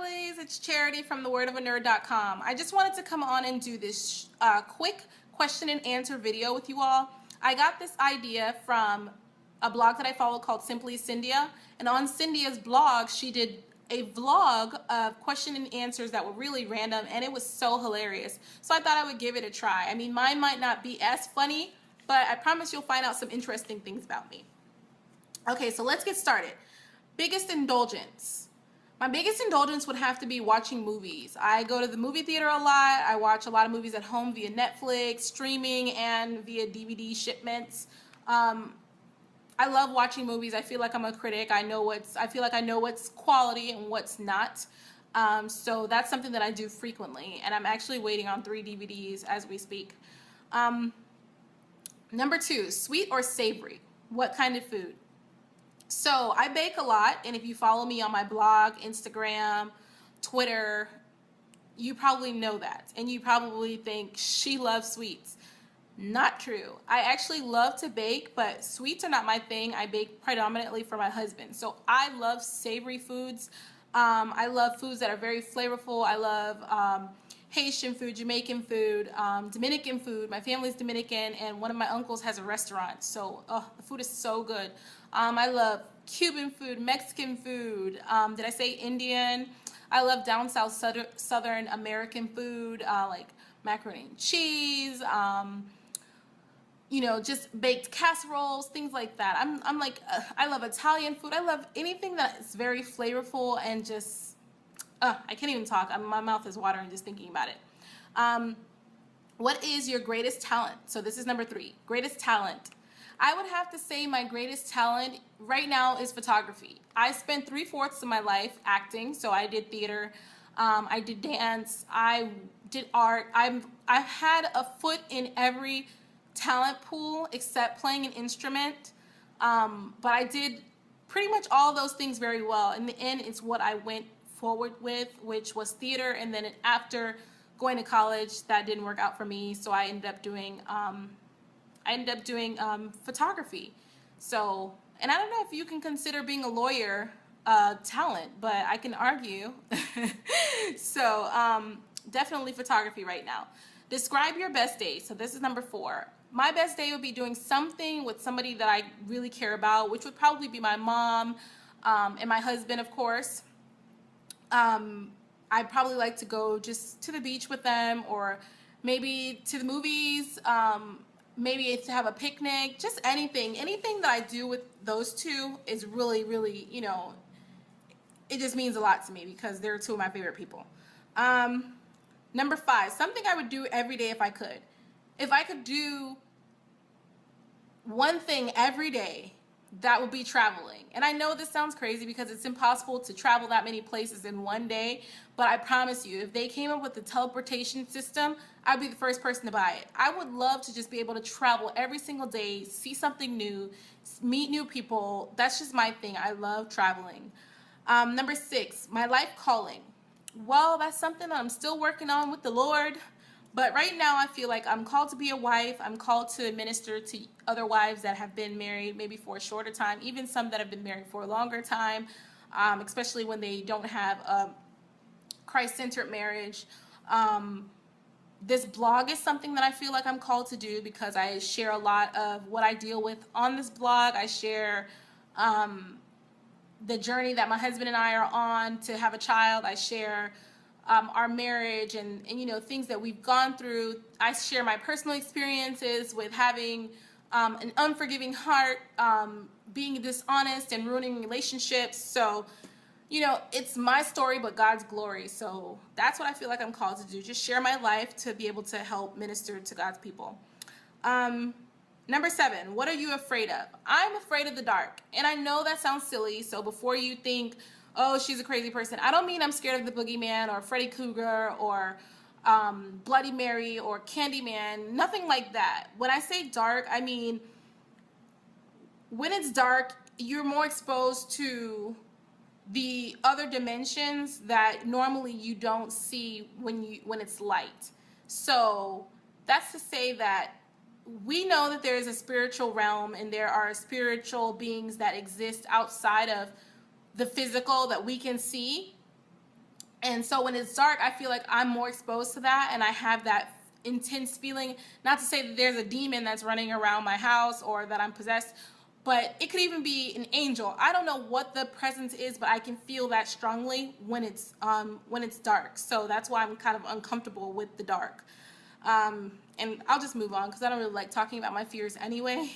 girlies, it's Charity from thewordofanerd.com. I just wanted to come on and do this quick question and answer video with you all. I got this idea from a blog that I follow called Simply Cyndia, and on Cynthia's blog, she did a vlog of question and answers that were really random, and it was so hilarious. So I thought I would give it a try. I mean, mine might not be as funny, but I promise you'll find out some interesting things about me. Okay, so let's get started. Biggest indulgence. My biggest indulgence would have to be watching movies. I go to the movie theater a lot. I watch a lot of movies at home via Netflix, streaming, and via DVD shipments. I love watching movies. I feel like I'm a critic. I feel like I know what's quality and what's not. So that's something that I do frequently, and I'm actually waiting on 3 DVDs as we speak. Number 2, sweet or savory? What kind of food? So I bake a lot, and if you follow me on my blog, Instagram, Twitter, you probably know that, and you probably think she loves sweets. Not true. I actually love to bake, but sweets are not my thing. I bake predominantly for my husband. So I love savory foods. I love foods that are very flavorful. I love Haitian food, Jamaican food, Dominican food. My family's Dominican, and one of my uncles has a restaurant. So the food is so good. I love Cuban food, Mexican food. Did I say Indian? I love down south Southern American food, like macaroni and cheese, just baked casseroles, things like that. I'm like, I love Italian food. I love anything that is very flavorful and just, I can't even talk. My mouth is watering just thinking about it. What is your greatest talent? So this is number 3, greatest talent. I would have to say my greatest talent right now is photography. I spent 3/4 of my life acting, so I did theater, I did dance, I did art. I've had a foot in every talent pool except playing an instrument, but I did pretty much all those things very well. In the end, it's what I went forward with, which was theater, and then after going to college, that didn't work out for me, so I ended up doing photography. So, and I don't know if you can consider being a lawyer talent, but I can argue. So definitely photography right now. Describe your best day. So this is number 4. My best day would be doing something with somebody that I really care about, which would probably be my mom and my husband, of course. I'd probably like to go just to the beach with them, or maybe to the movies, maybe to have a picnic, just anything that I do with those two is really, really, it just means a lot to me because they're 2 of my favorite people. Number 5, something I would do every day if I could. If I could do one thing every day, that would be traveling. And I know this sounds crazy because it's impossible to travel that many places in one day, but I promise you, if they came up with the teleportation system, I'd be the first person to buy it. I would love to just be able to travel every single day, see something new, meet new people. That's just my thing. I love traveling. Number 6, my life calling. Well, that's something that I'm still working on with the Lord. But right now I feel like I'm called to be a wife. I'm called to minister to other wives that have been married maybe for a shorter time, even some that have been married for a longer time, especially when they don't have a Christ-centered marriage. This blog is something that I feel like I'm called to do because I share a lot of what I deal with on this blog. I share the journey that my husband and I are on to have a child. I share our marriage and things that we've gone through. I share my personal experiences with having an unforgiving heart, being dishonest and ruining relationships. So, it's my story, but God's glory. So that's what I feel like I'm called to do. Just share my life to be able to help minister to God's people. Number 7, what are you afraid of? I'm afraid of the dark. And I know that sounds silly. So before you think, oh, she's a crazy person, I don't mean I'm scared of the boogeyman or Freddy Krueger or Bloody Mary or Candyman. Nothing like that. When I say dark, I mean when it's dark, you're more exposed to the other dimensions that normally you don't see when it's light. So that's to say that we know that there is a spiritual realm and there are spiritual beings that exist outside of the physical that we can see. And so when it's dark, I feel like I'm more exposed to that, and I have that intense feeling. Not to say that there's a demon that's running around my house or that I'm possessed, but it could even be an angel. I don't know what the presence is, but I can feel that strongly when it's dark. So that's why I'm kind of uncomfortable with the dark. And I'll just move on because I don't really like talking about my fears anyway.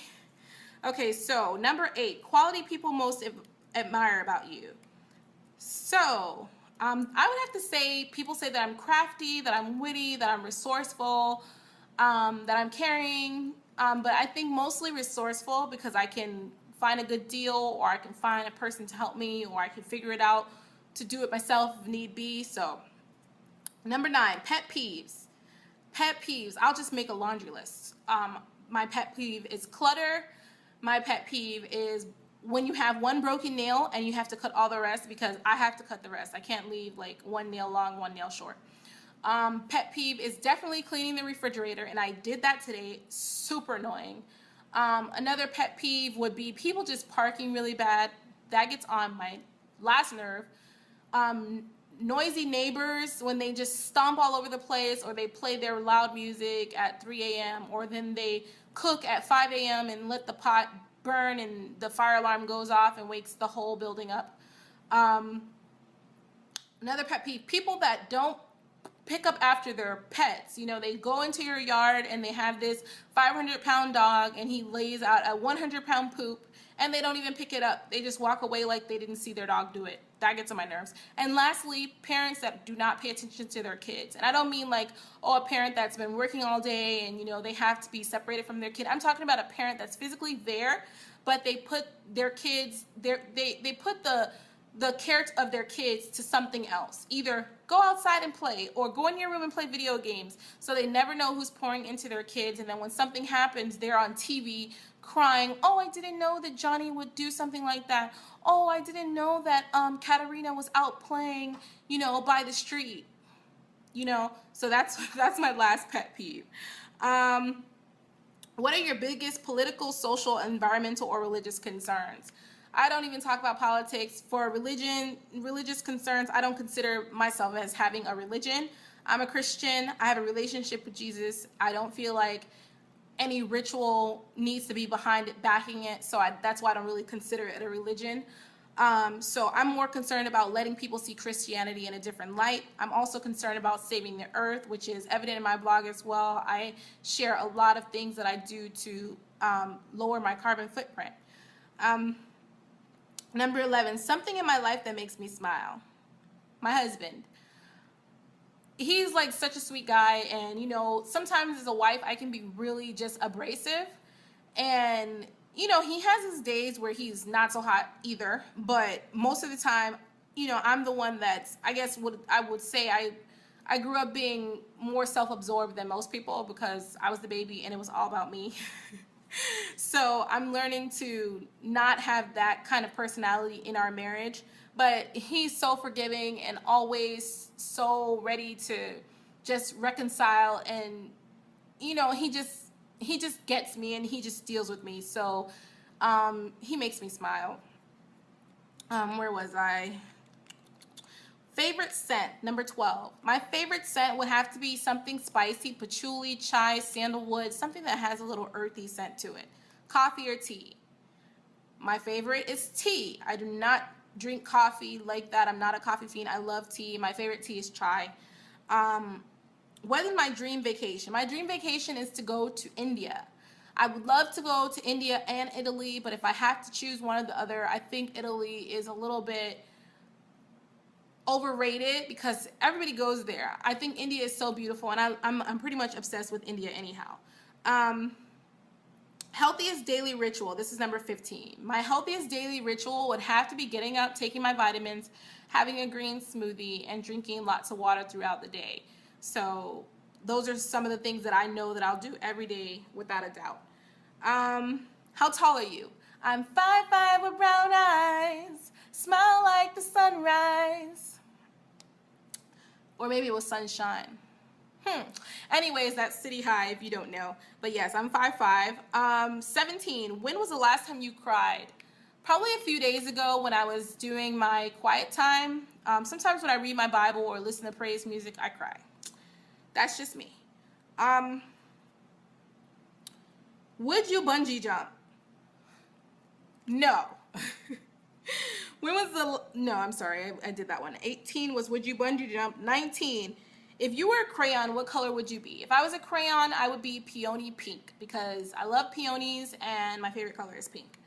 Okay, so number 8, quality people most admire about you. So I would have to say people say that I'm crafty, that I'm witty, that I'm resourceful, that I'm caring, but I think mostly resourceful because I can find a good deal, or I can find a person to help me, or I can figure it out to do it myself if need be. So number 9, pet peeves. Pet peeves, I'll just make a laundry list. My pet peeve is clutter. My pet peeve is when you have one broken nail and you have to cut all the rest, because I have to cut the rest. I can't leave like one nail long, one nail short. Pet peeve is definitely cleaning the refrigerator, and I did that today. Super annoying. Another pet peeve would be people just parking really bad. That gets on my last nerve. Noisy neighbors when they just stomp all over the place, or they play their loud music at 3 a.m., or then they cook at 5 a.m. and let the pot burn and the fire alarm goes off and wakes the whole building up. Another pet peeve, people that don't pick up after their pets. You know, they go into your yard and they have this 500-pound dog and he lays out a 100-pound poop, and they don't even pick it up. They just walk away like they didn't see their dog do it. That gets on my nerves. And lastly, parents that do not pay attention to their kids. And I don't mean like, oh, a parent that's been working all day and, you know, they have to be separated from their kid. I'm talking about a parent that's physically there, but they put their kids, they put the care of their kids to something else. Either go outside and play, or go in your room and play video games. So they never know who's pouring into their kids. And then when something happens, they're on TV crying, oh, I didn't know that Johnny would do something like that. Oh, I didn't know that Katarina was out playing, you know, by the street. You know, so that's my last pet peeve. What are your biggest political, social, environmental, or religious concerns? I don't even talk about politics. For religious concerns, I don't consider myself as having a religion. I'm a Christian. I have a relationship with Jesus. I don't feel like any ritual needs to be behind it, backing it. So that's why I don't really consider it a religion. So I'm more concerned about letting people see Christianity in a different light. I'm also concerned about saving the earth, which is evident in my blog as well. I share a lot of things that I do to lower my carbon footprint. Number 11, something in my life that makes me smile. My husband. He's like such a sweet guy, and you know, sometimes as a wife I can be really just abrasive, and you know, he has his days where he's not so hot either, but most of the time, you know, I'm the one that's, I guess what I would say, I grew up being more self-absorbed than most people because I was the baby and it was all about me. So I'm learning to not have that kind of personality in our marriage, but he's so forgiving and always so ready to just reconcile, and you know, he just gets me and he just deals with me. So he makes me smile. Where was I? Favorite scent, number 12. My favorite scent would have to be something spicy, patchouli, chai, sandalwood, something that has a little earthy scent to it. Coffee or tea. My favorite is tea. I do not drink coffee like that. I'm not a coffee fiend. I love tea. My favorite tea is chai. What is my dream vacation? My dream vacation is to go to India. I would love to go to India and Italy, but if I have to choose one or the other, I think Italy is a little bit overrated because everybody goes there. I think India is so beautiful, and I'm pretty much obsessed with India anyhow. Healthiest daily ritual. This is number 15. My healthiest daily ritual would have to be getting up, taking my vitamins, having a green smoothie, and drinking lots of water throughout the day. So those are some of the things that I know that I'll do every day without a doubt. How tall are you? I'm 5'5" with brown eyes, smile like the sunrise. Or maybe it was sunshine. Anyways, that's City High if you don't know. But yes, I'm 5'5". 17, when was the last time you cried? probably a few days ago when I was doing my quiet time. Sometimes when I read my Bible or listen to praise music, I cry. That's just me. Would you bungee jump? No. When was the, no, I'm sorry, I did that one. 18 was would you bungee jump? 19, if you were a crayon, what color would you be? If I was a crayon, I would be peony pink because I love peonies and my favorite color is pink.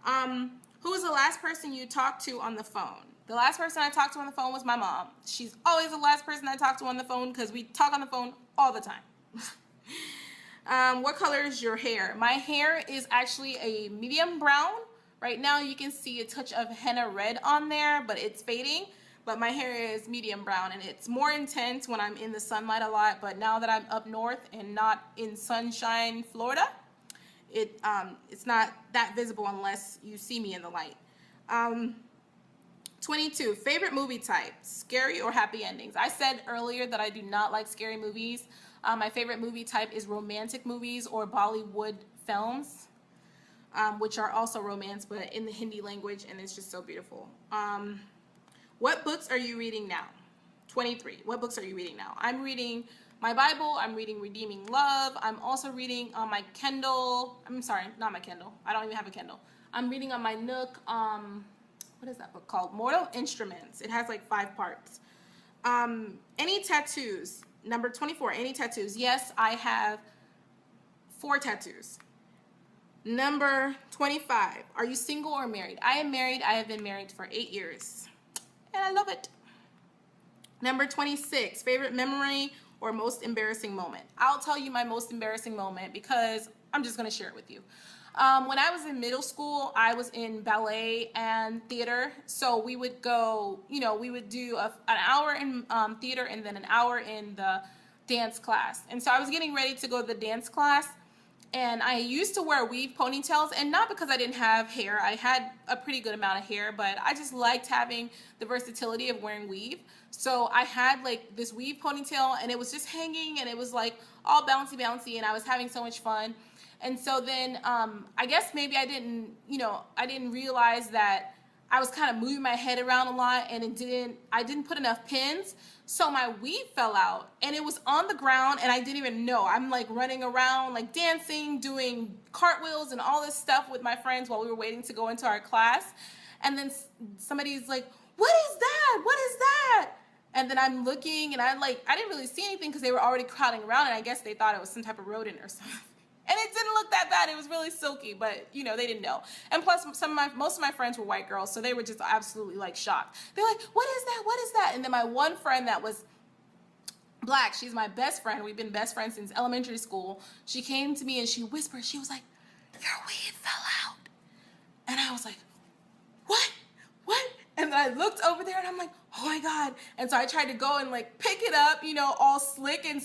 Who was the last person you talked to on the phone? The last person I talked to on the phone was my mom. She's always the last person I talk to on the phone because we talk on the phone all the time. What color is your hair? My hair is actually a medium brown. Right now you can see a touch of henna red on there, but it's fading. But my hair is medium brown and it's more intense when I'm in the sunlight a lot. But now that I'm up north and not in sunshine, Florida, it's not that visible unless you see me in the light. 22, favorite movie type, scary or happy endings? I said earlier that I do not like scary movies. My favorite movie type is romantic movies or Bollywood films, which are also romance, but in the Hindi language, and it's just so beautiful. What books are you reading now? 23, what books are you reading now? I'm reading my Bible, I'm reading Redeeming Love, I'm also reading on my Kindle, I'm sorry, not my Kindle, I don't even have a Kindle. I'm reading on my Nook, what is that book called? Mortal Instruments. It has like 5 parts. Any tattoos? Number 24, any tattoos? Yes, I have 4 tattoos. Number 25, are you single or married? I am married. I have been married for 8 years. And I love it. Number 26, favorite memory or most embarrassing moment? I'll tell you my most embarrassing moment because I'm just going to share it with you. When I was in middle school, I was in ballet and theater. So we would go, we would do an hour in theater and then an hour in the dance class. And so I was getting ready to go to the dance class. And I used to wear weave ponytails, and not because I didn't have hair. I had a pretty good amount of hair, but I just liked having the versatility of wearing weave. So I had like this weave ponytail, and it was just hanging, and it was like all bouncy, and I was having so much fun. And so then I guess maybe I didn't realize that I was kind of moving my head around a lot, and I didn't put enough pins. So my weave fell out and it was on the ground and I didn't even know. I'm like running around, like dancing, doing cartwheels and all this stuff with my friends while we were waiting to go into our class. And then somebody's like, what is that? What is that? And then I'm looking and I didn't really see anything because they were already crowding around and I guess they thought it was some type of rodent or something. And it didn't look that bad. It was really silky, but they didn't know. And plus, most of my friends were white girls, so they were just absolutely like shocked. They're like, "What is that? What is that?" And then my one friend that was black, she's my best friend. We've been best friends since elementary school. She came to me and she whispered, she was like, "Your weave fell out." And I was like, "What? What?" And then I looked over there and I'm like, "Oh my God." And so I tried to go and like pick it up, all slick and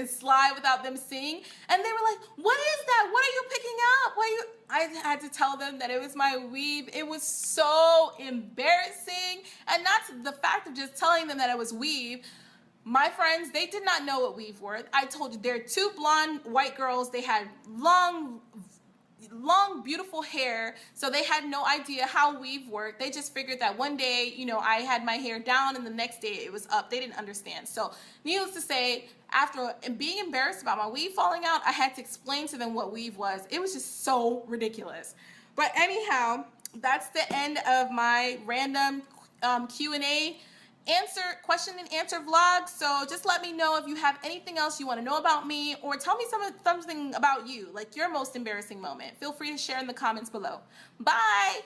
slide without them seeing. And they were like, "What is that? What are you picking up? I had to tell them that it was my weave. It was so embarrassing. And that's the fact of just telling them that it was weave. My friends, they did not know what weave were. I told you, they're 2 blonde white girls. They had long, beautiful hair, so they had no idea how weave worked. They just figured that one day, I had my hair down and the next day it was up. They didn't understand. So needless to say, after being embarrassed about my weave falling out, I had to explain to them what weave was. It was just so ridiculous. But anyhow, that's the end of my random Q&A question and answer vlog. So just let me know if you have anything else you want to know about me, or tell me something about you, like your most embarrassing moment. Feel free to share in the comments below. Bye.